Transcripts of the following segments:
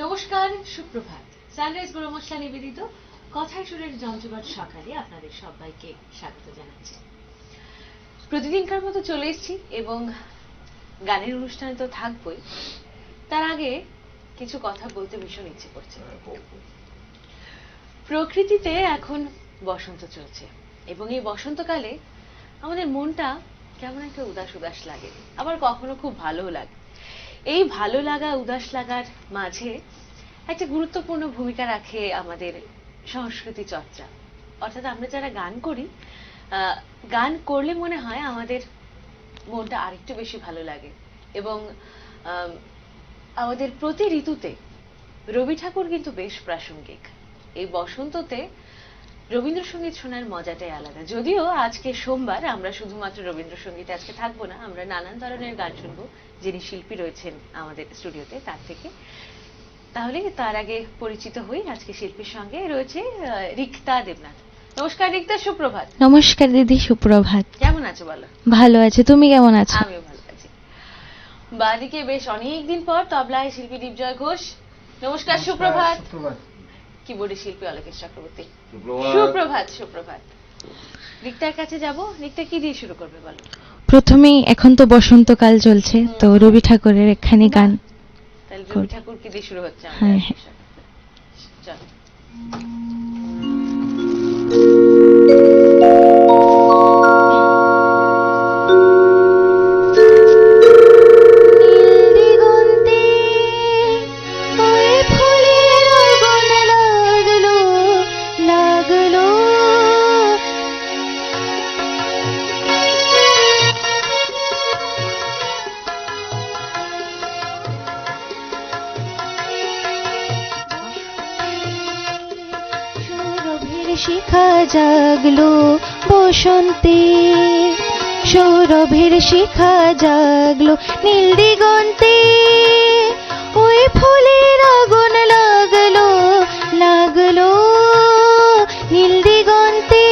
নমস্কার, সুপ্রভাত। সানরাইজ গুঁড়ো মশলা নিবেদিত কথায় সুরের যন্ত্রপাত সকালে আপনাদের সবাইকে স্বাগত জানাচ্ছি। প্রতিদিনকার মতো চলে এসেছি এবং গানের অনুষ্ঠানে তো থাকবই, তার আগে কিছু কথা বলতে ভীষণ ইচ্ছে করছে। প্রকৃতিতে এখন বসন্ত চলছে এবং এই বসন্তকালে আমাদের মনটা কেমন একটা উদাস উদাস লাগে, আবার কখনো খুব ভালোও লাগে। এই ভালো লাগা উদাস লাগার মাঝে একটা গুরুত্বপূর্ণ ভূমিকা রাখে আমাদের সংস্কৃতি চর্চা। অর্থাৎ আমরা যারা গান করি, গান করলে মনে হয় আমাদের মনটা আরেকটু বেশি ভালো লাগে। এবং আমাদের প্রতি ঋতুতে রবি ঠাকুর কিন্তু বেশ প্রাসঙ্গিক। এই বসন্ততে রবীন্দ্রসঙ্গীত শোনার মজাটাই আলাদা। যদিও আজকে সোমবার, আমরা শুধুমাত্র রবীন্দ্রসঙ্গীতে আজকে থাকবো না, আমরা নানান ধরনের গান শুনবো যিনি শিল্পী রয়েছেন আমাদের স্টুডিওতে তার থেকে। তাহলে তার আগে পরিচিত হই আজকে শিল্পীর সঙ্গে। রয়েছে রিক্তা দেবনাথ। নমস্কার রিক্তা, সুপ্রভাত। নমস্কার দিদি, সুপ্রভাত। কেমন আছো বলো? ভালো আছে, তুমি কেমন আছো? আমিও ভালো আছি। বাদিকে বেশ অনেকদিন পর তবলায় শিল্পী দীপজয় ঘোষ। নমস্কার, সুপ্রভাত। কিবোর্ডে শিল্পী অলোকেশ চক্রবর্তী। সুপ্রভাত। সুপ্রভাত। রিক্তার কাছে যাব। রিক্তা কি দিয়ে শুরু করবে বলো? প্রথমেই এখন তো বসন্তকাল চলছে, তো রবি ঠাকুরের একখানি গান। তাহলে রবি ঠাকুর কি দিয়ে শুরু হচ্ছে? হ্যাঁ হ্যাঁ, চলো। শিখা জাগলো বসন্তে, সৌরভের শিখা জাগলো নীল দিগন্তে, ওই ফুলের আগুন লাগলো লাগলো নীল দিগন্তে।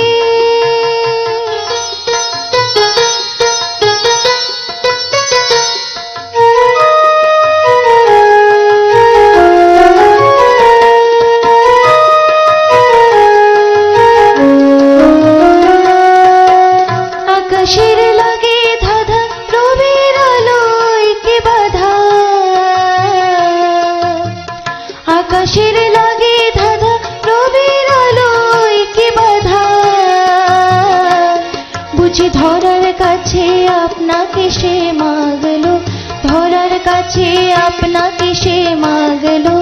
আকাশের লাগে ধাঁধা রবির আলোয় কি বাধা, আকাশের লাগে ধাঁধা রবির আলোয় কি বাধা, বুঝি ধরার কাছে আপনাকে সে মাগলো, ধরার কাছে আপনাকে সে মাগলো,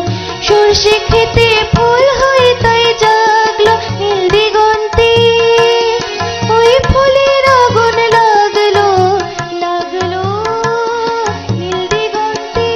সর্ষে খেতে ফুল হয়ে তাই জাগলো নীল দিগন্তে, ওই ফুলের আগুন লাগলো লাগলো নীল দিগন্তে।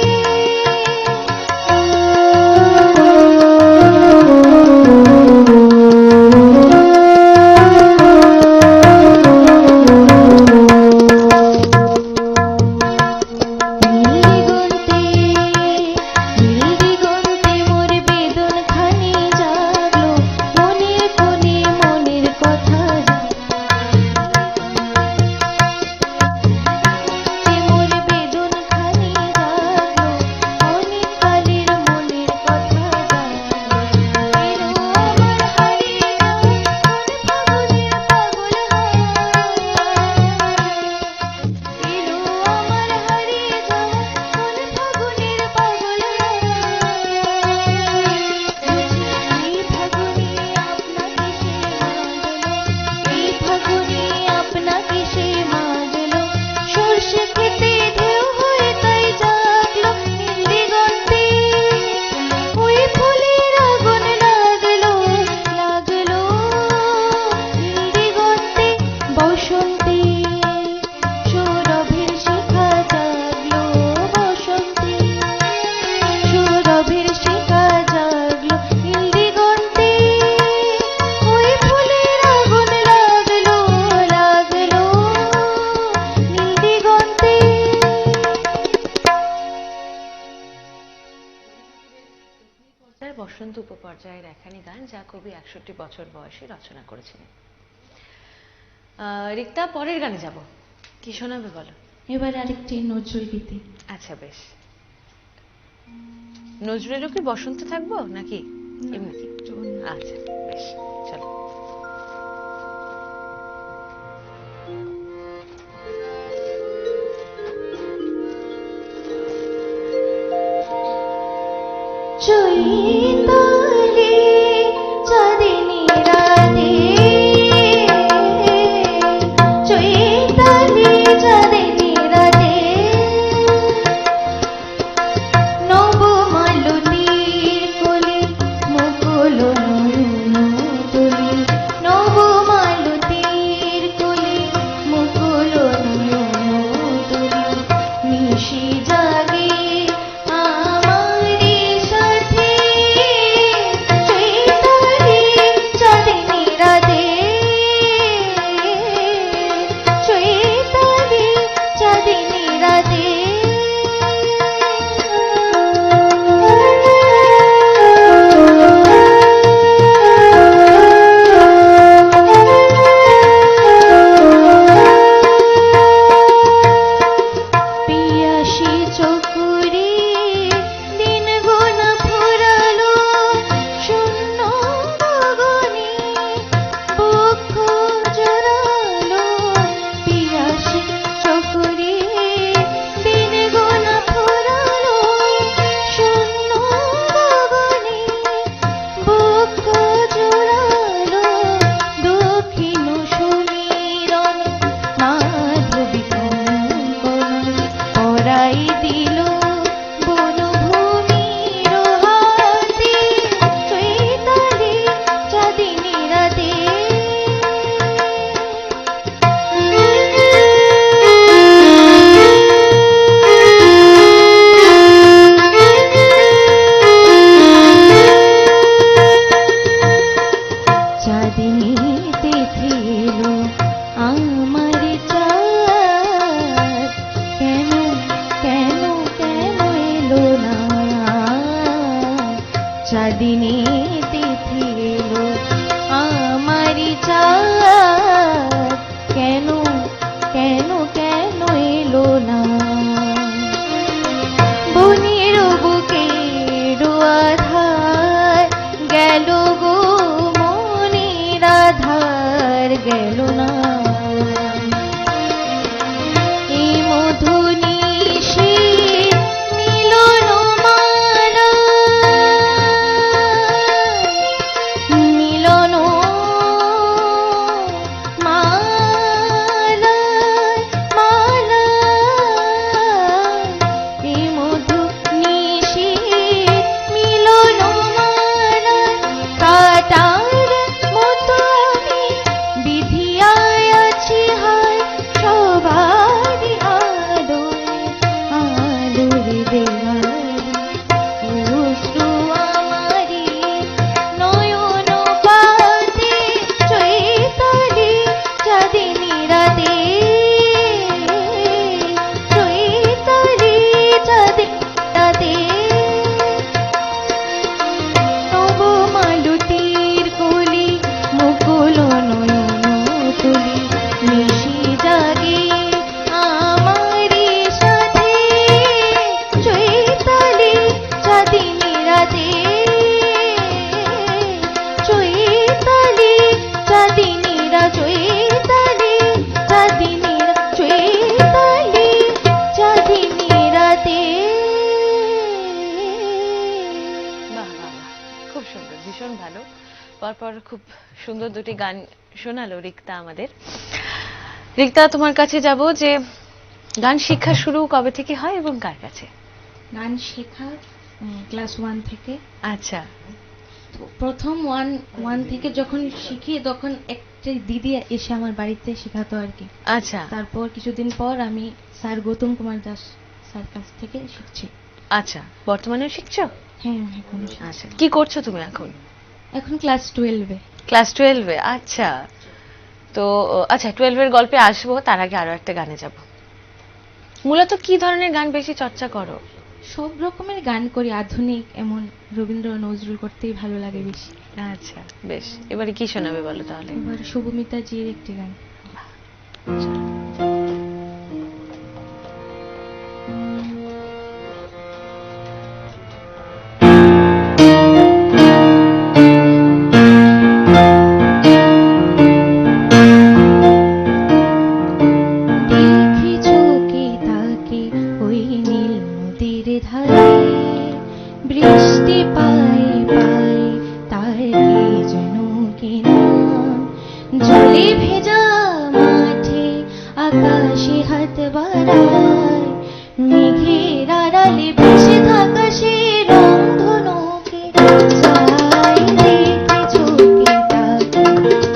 নীল দিগন্তে মোর বেদন খানি জাগলো, মনের কোণে মনের কথা মোর বেদন খানি জাগলো, অনেক কালের মনের কথা জাগলো, এলো আমার হারিয়ে যাওয়া ফাগুনের পাগল হাওয়া, এলো আমার হারিয়ে যাওয়া ফাগুনের পাগল হাওয়া, এই ফাগুনে আপনাকে সে মাগলো, এই ফাগুনে আপনাকে সে মাগলো, সর্ষে খেতে ঢেউ হয়ে তাই জাগলো নীল দিগন্তে, ওই ফুলের আগুন লাগলো লাগলো নীল দিগন্তে। বসন্তে সৌরভের শিখা জাগলো বসন্তে, সৌরভের শিখা জাগলো নীল দিগন্তে, ওই ফুলের আগুন লাগলো লাগলো নীল দিগন্তে। বসন্ত উপপর্যায়ের একখানি গান যা কবি ৬১ বছর বয়সে রচনা করেছিলেন। রিক্তা, পরের গানে যাব। কি শোনাবে বলো? এবার আরেকটি নজরুল গীতি। আচ্ছা, বেশ। নজরুলেরও কি বসন্ত থাকবো নাকি না, এমনি? একটু আচ্ছা বেশ, চলো। চৈতালি চাঁদিনী রাতে, চৈতালি চাঁদিনী রাতে, নবমালতীর কোলে মুকুল নয়ন তুলি, নবমালতীর কোলে মুকুল নয়ন তুলি, নিশি জাগে আমারি সাথে, চৈতালি চাঁদিনী রাতে, চৈতালি চাঁদিনী রাতে। পিয়াসী চকুরে দিন গোনা ফুরালো, শূন্য গগনে বক্ষ জড়ালো, পিয়াসী চকুরে দিন গোনা ফুরালো, শূন্য গগনে বক্ষ জড়ালো, দক্ষিণ সমীরণ মাধবী কঙ্কণ পরাই দিল বনভূমির হাতে, চৈতালি চাঁদিনী রাতে। চাঁদিনী তিথি এলো আমার চাঁদ, কেন কেন কেন এলো না, চাঁদিনী তিথি এলো আমার চাঁদ, কেন কেন কেন এলো না, বনের বুকের আধার গেল গো মনের আধার গেল না, এই মধু নিশি মিলন মালা, মিলন মালা, মালা, এই মধু নিশি মিলন মালা, কাটার মতো আমি বিধিয়ায় আছি হায়, সবারই আলোয় আলোরে দেওয়ারি, অশ্রু আমারি নয়ন পাতে, চৈতালি চাঁদিনী রাতে, চৈতালি চাঁদিনী রাতে, নবমালতীর কোলে মুকুল নয়ন তুলি, নিশি জাগে আমারি সাথে, চৈতালি চাঁদিনী রাতে, চৈতালি চাঁদিনী চৈতালি চাঁদিনী চৈতালি চাঁদিনী রাতে। বাহ বাহ বাহ, খুব সুন্দর, ভীষণ ভালো। পরপর খুব সুন্দর দুটি গান শোনালো রিক্তা আমাদের। রিক্তা, তোমার কাছে যাব যে গান শিক্ষা শুরু কবে থেকে হয় এবং কার কাছে? গান শেখা ক্লাস 1 থেকে। আচ্ছা তো প্রথম ওয়ান থেকে যখন শিখি তখন একটা দিদি এসে আমার বাড়িতে শেখাতো আর কি। আচ্ছা তারপর কিছুদিন পর আমি স্যার গৌতম কুমার দাস স্যার কাছ থেকে শিখছি। আচ্ছা, বর্তমানেও শিখছো? হ্যাঁ এখন আচ্ছা, কি করছো তুমি এখন? এখন ক্লাস 12-এ। ক্লাস 12-এ? আচ্ছা, তো আচ্ছা 12-এর গল্পে আসবো, তার আগে আরো একটা গানে যাব। মূলত কি ধরনের গান বেশি চর্চা করো? সব রকমের গান করি, আধুনিক এমন রবীন্দ্র নজরুল করতেই ভালো লাগে বেশি। আচ্ছা বেশ, এবারে কি শোনাবে বলো তাহলে? এবার শুভমিতা জির একটি গান। চলো। বৃষ্টি পাই পাই তার কি যেন কিনা, জলে ভেজা মাঠে আকাশে হাত বাড়ায়, মেঘের আড়ালে ভেসে থাকা সে রংধনুকে চাই দেখেছো কি তাকে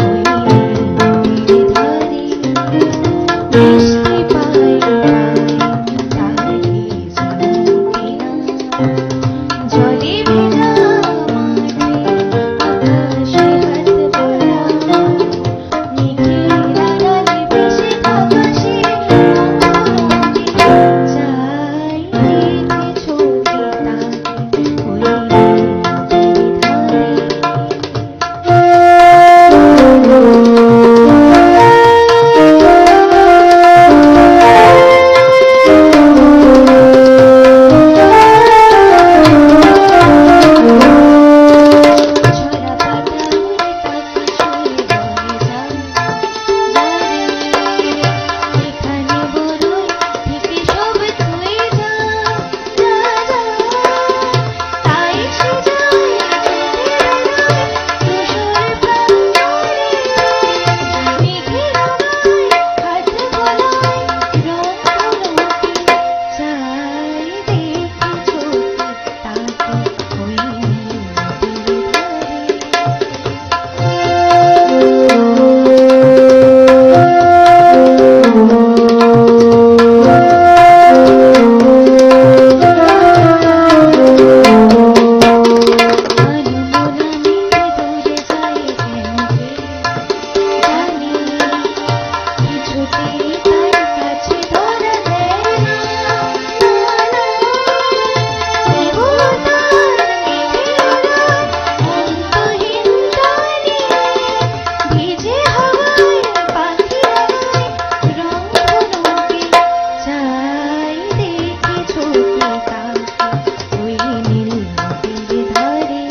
ওই নদীর ধারে। বৃষ্টি পাই পাই তার কি যেন কিনা, জলে ভেজা মাঠে আকাশে হাত বাড়ায়, মেঘের আড়ালে ভেসে থাকা সে রংধনুকে চাই দেখেছো কি তাকে ওই নদীর ধারে। ছড়া পাতায় পাখি শুয়ে বলে যায়, এখানে বড়ই থেকে সব থুয়ে যা, তাই সে যায় ধূসর প্রান্তরে, মেঘের আড়ায় হাত বোলায় রংধনুকে চাই দেখেছো কি তাকে ওই নদীর ধারে।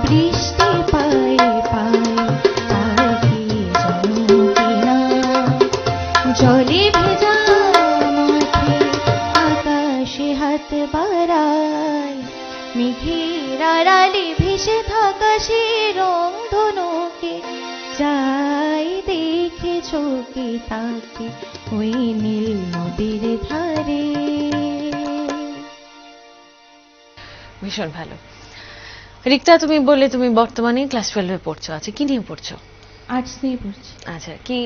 বৃষ্টি পাই পাই তার কি যেন কিনা, জলে ভেজা মাঠে আকাশে হাত বাড়ায়, মেঘের আড়ালে ভেসে থাকা সে রংধনুকে চাই দেখেছো কি তাকে ওই নীল নদীর ধারে। ভীষণ ভালো। রিক্তা, তুমি বললে তুমি বর্তমানে ক্লাস 12 পড়ছো, আচ্ছা কি নিয়ে পড়ছো? আর্টস নিয়ে পড়ছি। আচ্ছা কি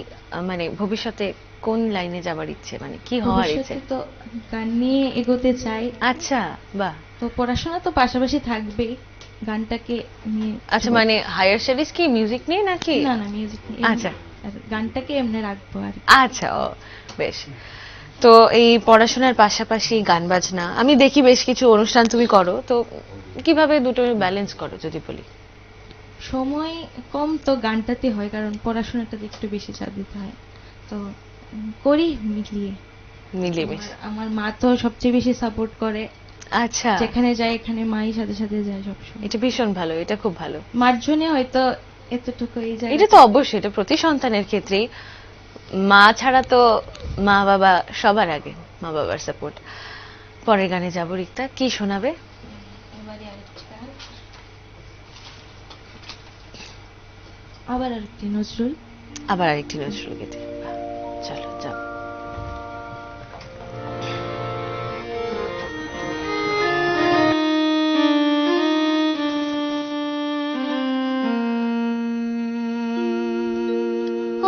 মানে ভবিষ্যতে কোন লাইনে যাবার ইচ্ছে, মানে কি হওয়ার ইচ্ছে? ভবিষ্যতে তো গান নিয়ে এগোতে চাই। আচ্ছা, বাহ। তো পড়াশোনা তো পাশাপাশি থাকবেই, গানটাকে নিয়ে। আচ্ছা মানে হায়ার স্টাডিজ কি মিউজিক নিয়ে নাকি? না না, মিউজিক নিয়ে। আচ্ছা। আর গানটাকে এমনি রাখবো আর কি। আচ্ছা, ও বেশ। তো এই পড়াশোনার পাশাপাশি গান বাজনা আমি দেখি বেশ কিছু অনুষ্ঠান তুমি করো, তো কিভাবে দুটো ব্যালেন্স করো যদি বলি? সময় কম তো গানটাতে হয়, কারণ পড়াশোনাটাতে একটু বেশি চাপ দিতে হয়, তো করি মিলিয়ে। মিলেমিশে। আমার মা তো সবচেয়ে বেশি সাপোর্ট করে, আচ্ছা, যেখানে যায় এখানে মাই সাথে সাথে যায় সবসময়। এটা ভীষণ ভালো, এটা খুব ভালো। মার জন্য হয়তো এতটুকু এই জায়গায়। এটা তো অবশ্যই, এটা প্রতি সন্তানের ক্ষেত্রেই। মা ছাড়া তো মা বাবা সবার আগে, মা বাবার সাপোর্ট। পরের গানে যাবো। রিক্তা, কি শোনাবে? এবারে আরেকটা গান। আবার আরেকটি নজরুল। আবার আরেকটি নজরুল গীতি। বাহ, চলো যাও।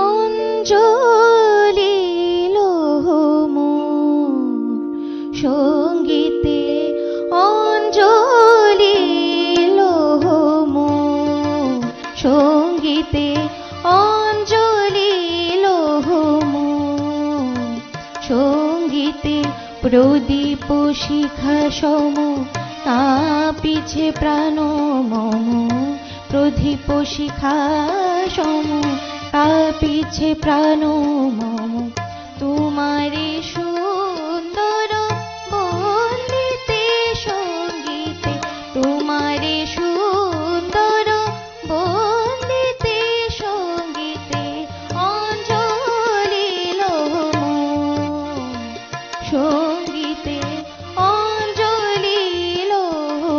অঞ্জলি মোর সঙ্গীতে, অঞ্জলি মোর সঙ্গীতে, অঞ্জলি মোর সঙ্গীতে, প্রদীপ শিখা সম পিছে প্রাণ মম, প্রদীপ শিখা সম পিছে প্রাণ মম, তোমারে সুন্দর বন্দিতে সঙ্গীতে, তোমারে সুন্দর বন্দিতে সঙ্গীতে, অঞ্জলি মোর সঙ্গীতে, অঞ্জলি মোর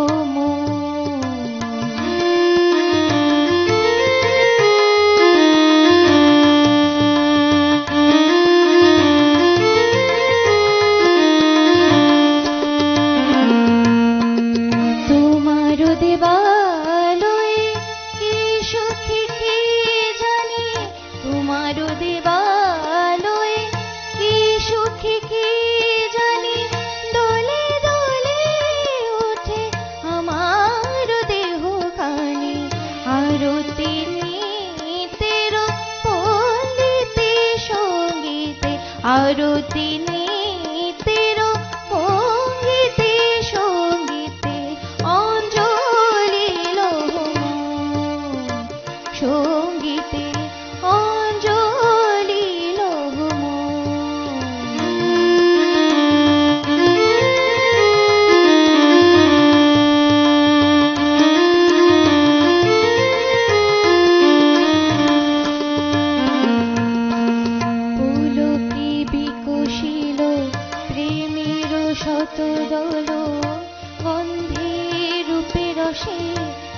রসে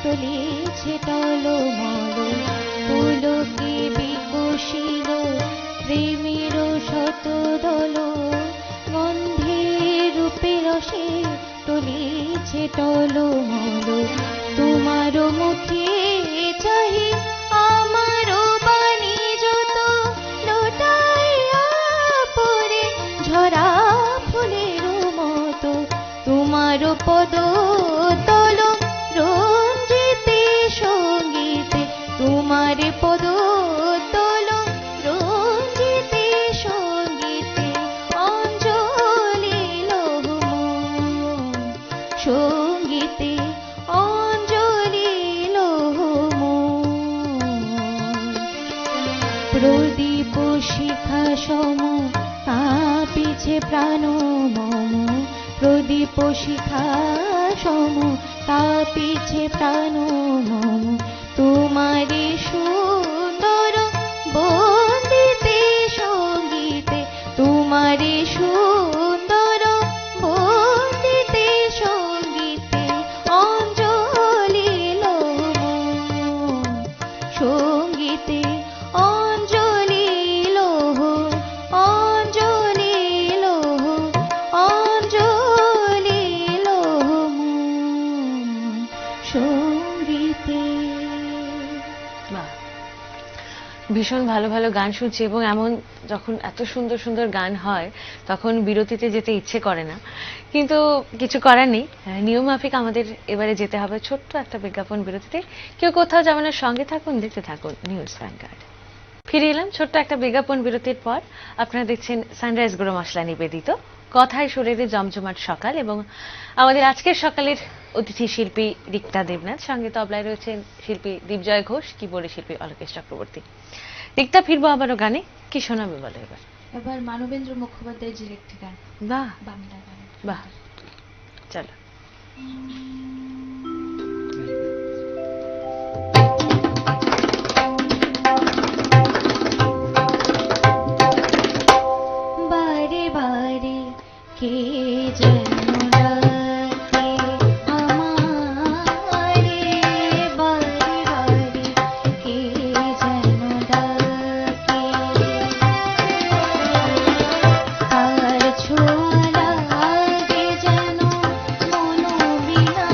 তলিছে টলমল, পুলকে বিকশিল প্রেমের শত দল, গন্ধের রূপে রসে তলিছে টলমল। তোমার মুখে চাহি আমার বাণী যত, লোটাইয়া পরে ঝরা ফুলের মতো। তোমার পদ তল রঞ্জিতে সঙ্গীতে, তোমার পদ তল রঞ্জিতে সঙ্গীতে, অঞ্জলি লহু মন সঙ্গীতে, অঞ্জলি লহু মন। প্রদীপ শিখা সম তাপিছে প্রাণ মম, প্রদীপ শিখা সম তাপিছে প্রাণ মম। তোমারে সুন্দর বন্দিতে সঙ্গীতে, তোমারে সুন্দর বন্দিতে সঙ্গীতে, অঞ্জলি লহু মন সঙ্গীতে, অঞ্জলি লহু, অঞ্জলি লহু, অঞ্জলি লহু মন সঙ্গীতে। বাহ, ভীষণ ভালো ভালো গান শুনছি, এবং এমন যখন এত সুন্দর সুন্দর গান হয় তখন বিরতিতে যেতে ইচ্ছে করে না, কিন্তু কিছু করার নেই, নিয়মমাফিক আমাদের এবারে যেতে হবে ছোট্ট একটা বিজ্ঞাপন বিরতিতে। কেউ কোথাও যাবেন না, সঙ্গে থাকুন, দেখতে থাকুন নিউজ ভ্যানগার্ড। ফিরে এলাম ছোট্ট একটা বিজ্ঞাপন বিরতির পর। আপনারা দেখছেন সানরাইজ গুঁড়ো মশলা নিবেদিত কথায় সুরের জমজমাট সকাল, এবং আমাদের আজকের সকালের অতিথি শিল্পী রিক্তা দেবনাথ, সঙ্গে তবলায় রয়েছেন শিল্পী দীপজয় ঘোষ, কিবোর্ডে শিল্পী অলোকেশ চক্রবর্তী। রিক্তা, ফিরবো আবারও গানে, কি শোনাবে বলো এবার? এবার মানবেন্দ্র মুখোপাধ্যায়ের একটি গান, বাহ বাংলা গান। বাহ, চলো। বারে বারে কে যেন ডাকে আমারে, বারে বারে কে যেন ডাকে। তার ছোঁয়া লাগে যেন মনোবিনা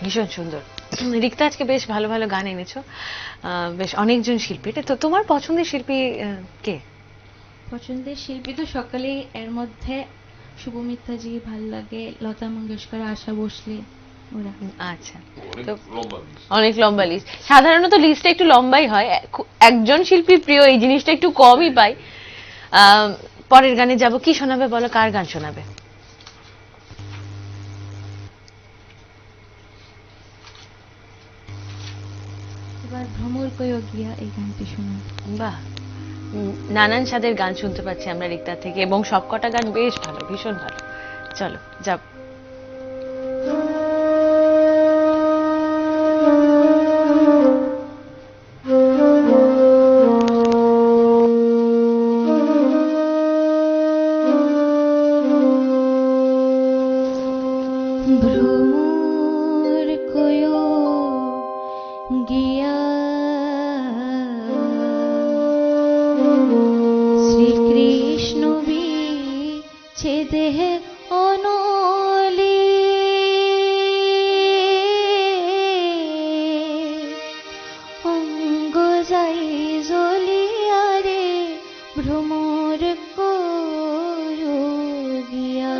ভীষণ সুন্দর। রিক্তা, আজকে বেশ ভালো ভালো গান এনেছো, বেশ অনেকজন শিল্পী। তো তোমার পছন্দের শিল্পী কে? পছন্দের শিল্পী তো সকালেই, এর মধ্যে শুভমিত্রাজি ভাল লাগে, লতা মঙ্গেশকর, আশা ভোসলে, ওরা। আচ্ছা, তো অনেক লম্বা লিস্ট। সাধারণত লিস্টটা একটু লম্বাই হয়, একজন শিল্পী প্রিয় এই জিনিসটা একটু কমই পাই। পরের গানে যাব, কি শোনাবে বলো, কার গান শোনাবে? এবার ভ্রমর কয়ো গিয়া এই গানটি শোনা। বাহ, নানান স্বাদের গান শুনতে পাচ্ছি আমরা রিক্তার থেকে, এবং সবকটা গান বেশ ভালো, ভীষণ ভালো। চলো যাব। ভ্রমর কয়ো গিয়া শ্রীকৃষ্ণ বিচ্ছেদে অনলি, অঙ্গ যাই জ্বলিয়া রে ভ্রমর কয়ো গিয়া।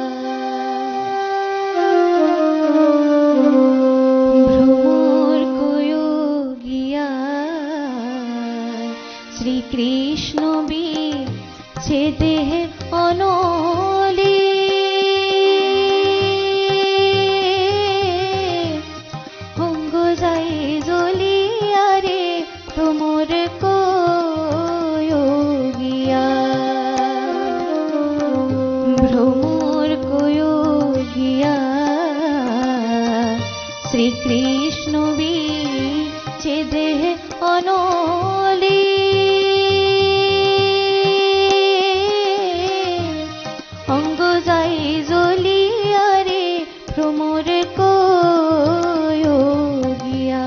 ভ্রমর কয়ো গিয়া শ্রীকৃষ্ণ বিচ্ছেদে অনলি, অঙ্গ যাই জ্বলিয়া রে ভ্রমর কয়ো গিয়া। ভ্রমর কয়ো গিয়া শ্রীকৃষ্ণ বিচ্ছেদে অনলি, অঙ্গ যাই জ্বলিয়া রে ভ্রমর কয়ো গিয়া।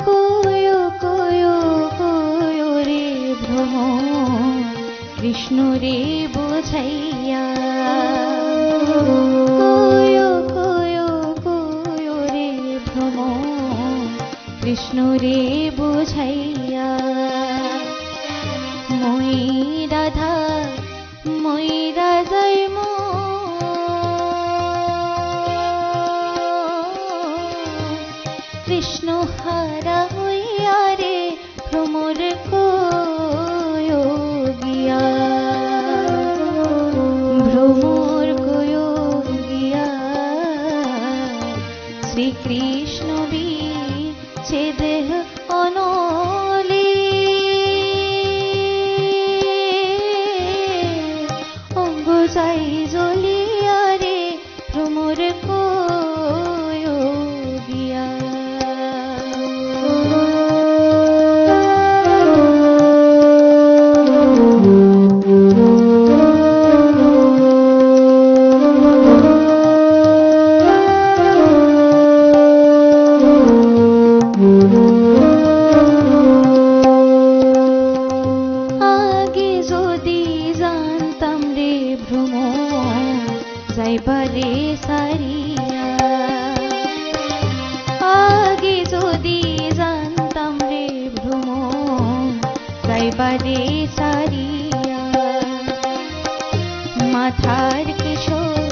কয়ো কয়ো কয়ো রে ভ্রমর কৃষ্ণ রে বোঝাইয়া, কয়ো কয়ো কয়ো রে ভ্রমর কৃষ্ণ রে বোঝাইয়া। মই রাধা মই রাজাই কৃষ্ণ হারা হইয়া রে ভ্রমর কয়ো গিয়া। ভ্রমর কয়ো গিয়া শ্রীকৃষ্ণ বিচ্ছেদে অনলি, অঙ্গ যাই জ্বলিয়া রে ভ্রমর কয়ো গিয়া। আগে যদি জানতাম রে ভ্রমর যাইবারে সারিয়া, আগে যদি জানতাম রে ভ্রমর যাইবারে সারিয়া। মাথার কিশোর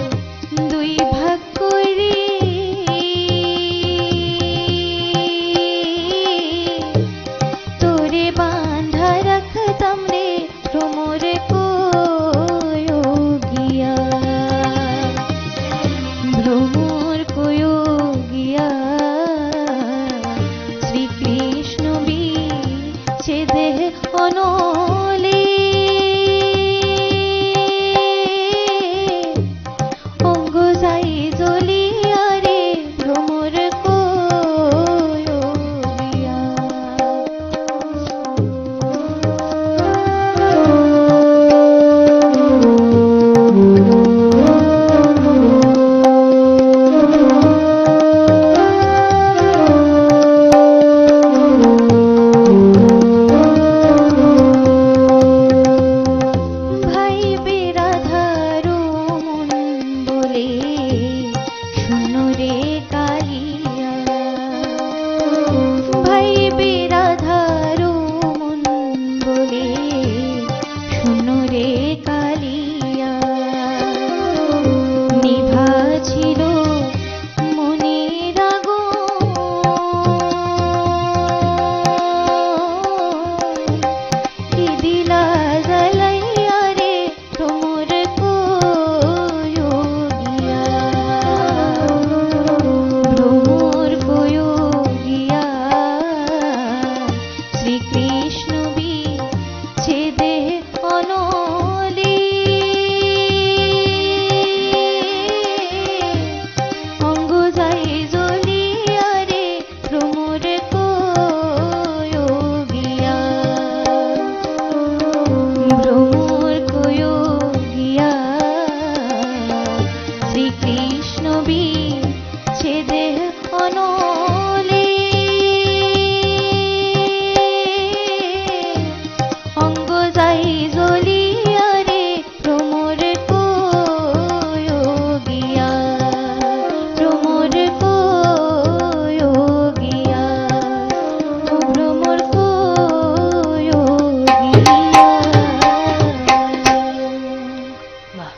দুই ভাগ করি তোরে বাঁধা রাখতাম রে ভ্রমর কয়ো গিয়া। ভ্রমর কয়ো গিয়া শ্রীকৃষ্ণ বিচ্ছেদে অনলি, অঙ্গ যাই জ্বলিয়া কৃষ্ণ বিচ্ছেদে অনলে অঙ্গ যাই জ্বলিয়া রে ভ্রমর কোয়োগিয়া ভ্রমর কোয়োগিয়া ভ্রমর কোয়োগিয়া। বাহ,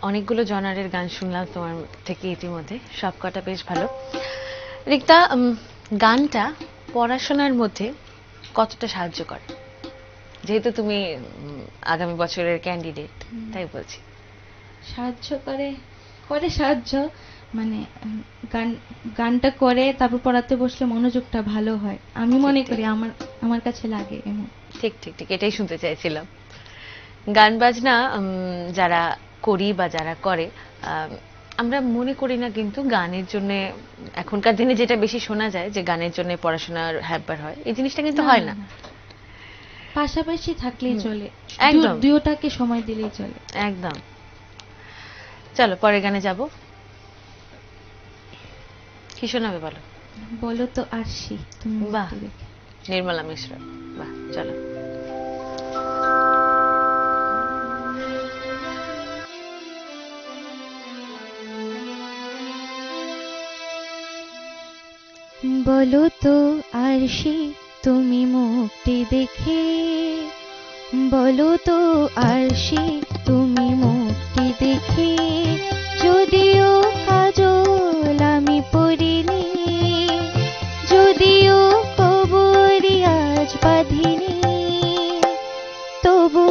অনেকগুলো জনারের গান শুনলাম তোমার থেকে ইতিমধ্যে, সবকটা বেশ ভালো। রিক্তা, গানটা পড়াশোনার মধ্যে কতটা সাহায্য করে? যেহেতু তুমি আগামী বছরের ক্যান্ডিডেট, তাই বলছি। সাহায্য করে, করে সাহায্য, মানে গানটা করে তারপর পড়াতে বসলে মনোযোগটা ভালো হয়, আমি মনে করি, আমার কাছে লাগে এমন। ঠিক ঠিক ঠিক, এটাই শুনতে চাইছিলাম। গান বাজনা যারা করি বা যারা করে, আমরা মনে করি না কিন্তু গানের জন্য, এখনকার দিনে যেটা বেশি শোনা যায় যে গানের জন্য পড়াশোনার হ্যাম্পার হয়, এই জিনিসটা কিন্তু হয় না। পাশাপাশি থাকলেই চলে, একদম। দুটোটাকে সময় দিলেই চলে। একদম। চলো পরের গানে যাব। কি শোনাবে বলো? বলো তো আরশি তুমি বাহ, মুক্তি দেখে। নির্মলা মিশ্র। বাহ, চলো। বলো তো আরশি তুমি মুক্তি দেখে বলো তো আরশি তুমি মুক্তি দেখে যদিও কাজল আমি পরিনি যদিও কবরি আজ বাঁধিনি তবু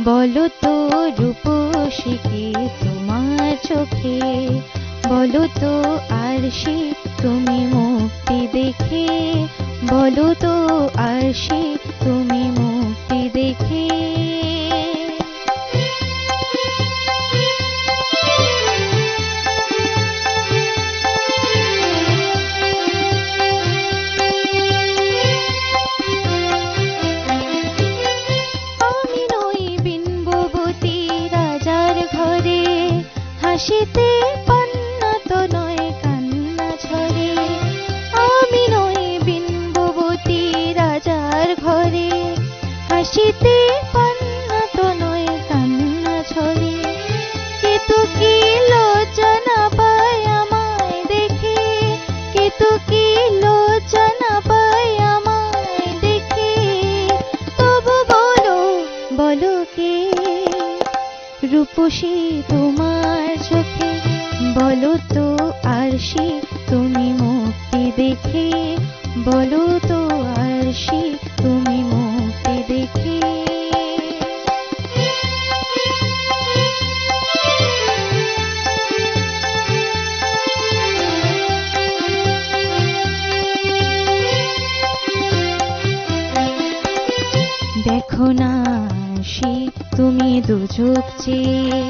বলো তো রূপসী কি তোমার চোখে বলো তো আরশি তুমি মুক্তি দেখে বলো তো আরশি তুমি মুক্তি দেখে। আমি নই বিম্ববতী রাজার ঘরে হাসিতে পান্না তো নয় কান্না ঝরে আমি নই বিম্ববতী রাজার ঘরে হাসিতে পান্না তো নয় কান্না ঝরে কিন্তু কি লজ্জা না পায় আমায় দেখে কিন্তু কি লজ্জা না পায় আমায় দেখে তবু বলো বলো কে রূপসী তোমার চোখে বলো তো আরশি তুমি মুক্তি দেখে বলো তো আরশি তুমি মুক্তি দেখে। দেখো না আরশি তুমি দুচোখ চেয়ে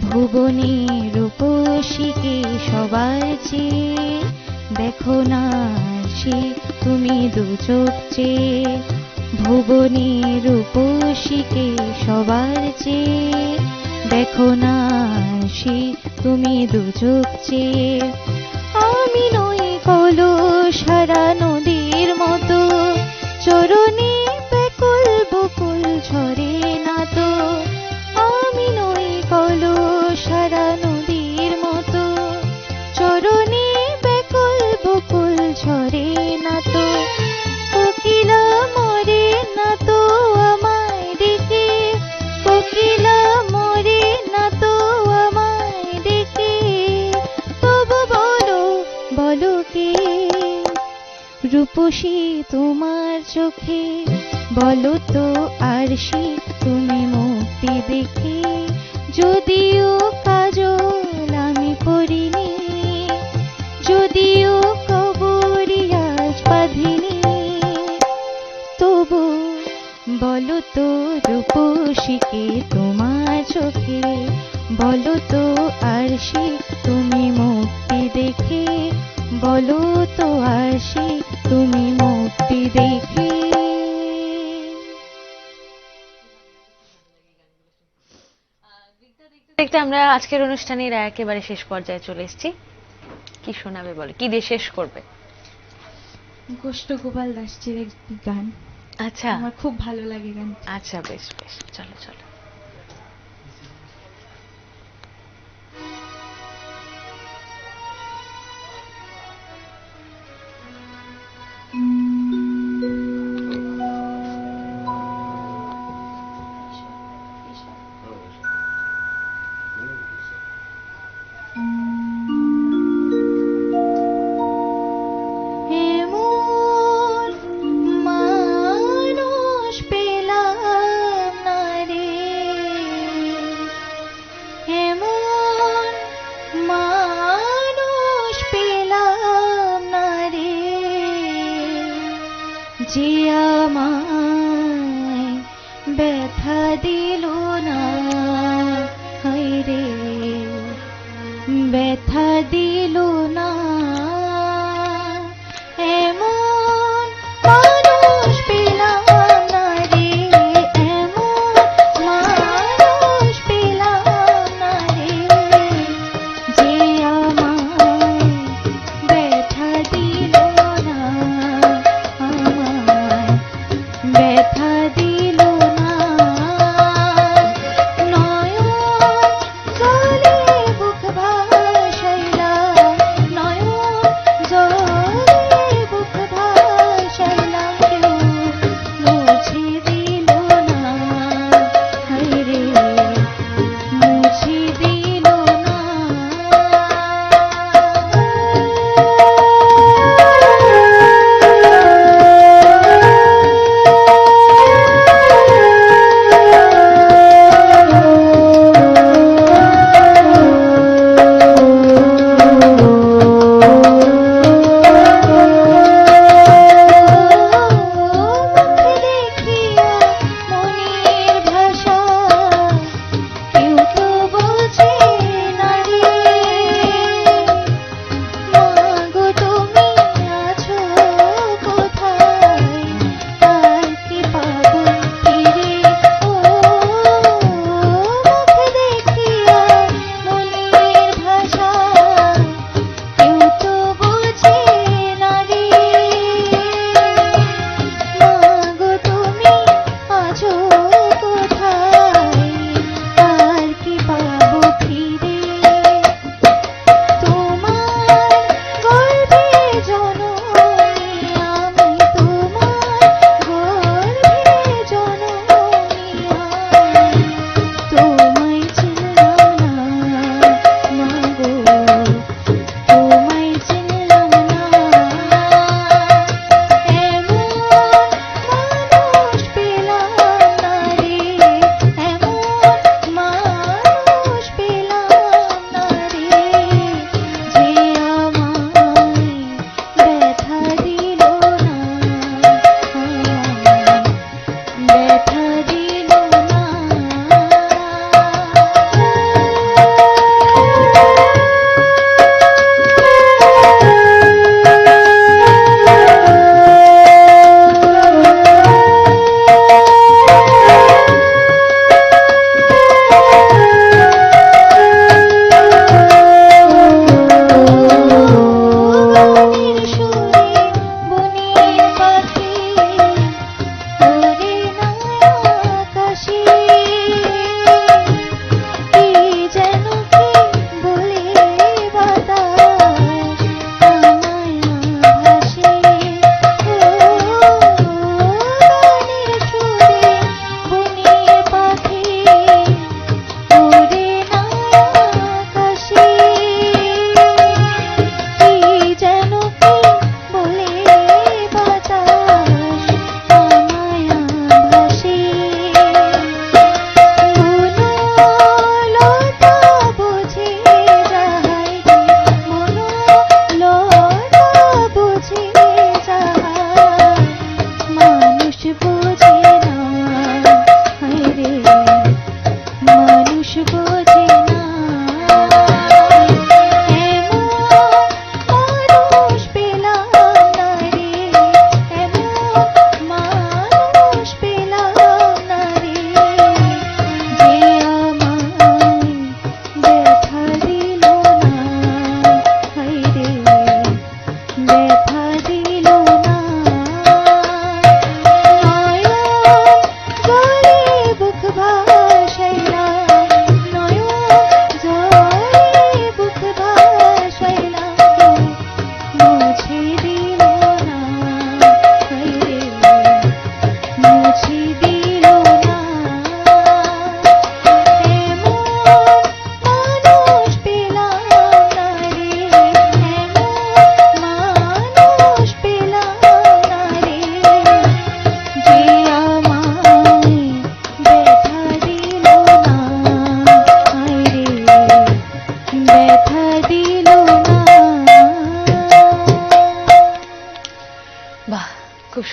ভুবনে রূপসীকে সবার চেয়ে দেখো না আরশি তুমি দুচোখ চেয়ে ভুবনে রূপসীকে সবার চেয়ে দেখো না আরশি তুমি দুচোখ চেয়ে আমি নই কলসারা নদীর মতো চরণে ব্যাকুল বকুল ঝরে না তো আমি নই কলসারা নদীর মতো চরণে ব্যাকুল বকুল ঝরে না তো কোকিলা মরে না তো আমায় ডেকে কোকিলা মরে না তো আমায় ডেকে তবু বলো বলো কে রূপসী তোমার চোখে বলো তো আরশি তুমি মুক্তি দেখে যদিও কাজল আমি পরিনি যদিও কবরি আজ বাঁধিনি তবু বলো তো রূপসী কে তোমার চোখে বলো তো আরশি তুমি মুক্তি দেখে বলো তো আরশি তুমি মুক্তি দেখে। রিক্তা দেখতে আমরা আজকের অনুষ্ঠানের একেবারে শেষ পর্যায়ে চলে এসেছি। কি শোনাবে বলে, কি দিয়ে শেষ করবে? গোষ্ঠ গোপাল দাসজির একটি গান, আচ্ছা আমার খুব ভালো লাগে গান। আচ্ছা, বেশ বেশ, চলো চলো। এমন মানুষ পেলাম না রে, এমন মানুষ পেলাম না রে, যে আমায় ব্যথা দিল না, হায় রে ব্যথা দিল না। এমন মানুষ পেলাম না রে, এমন মানুষ পেলাম না রে, যে আমায় ব্যথা দিল না, আমায় ব্যথা দিল না। নয়ন জলে বুক ভাসাইলা, নয়ন জলে বুক ভাসাইলা, কেউ মুছে দিল না, হায় রে মুছে দিল না।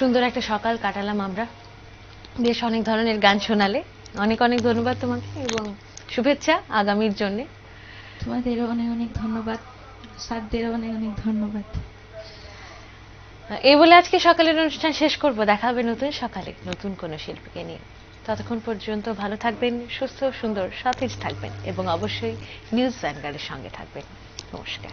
সুন্দর একটা সকাল কাটালাম আমরা, বেশ অনেক ধরনের গান শোনালে, অনেক অনেক ধন্যবাদ তোমাকে এবং শুভেচ্ছা আগামীর জন্য। তোমাদেরও অনেক অনেক ধন্যবাদ, স্যারদেরও অনেক অনেক ধন্যবাদ। এই বলে আজকে সকালের অনুষ্ঠান শেষ করব। দেখা হবে নতুন সকালে নতুন কোনো শিল্পীকে নিয়ে। ততক্ষণ পর্যন্ত ভালো থাকবেন, সুস্থ সুন্দর সতেজ থাকবেন এবং অবশ্যই নিউজ ভ্যানগার্ডের সঙ্গে থাকবেন। নমস্কার।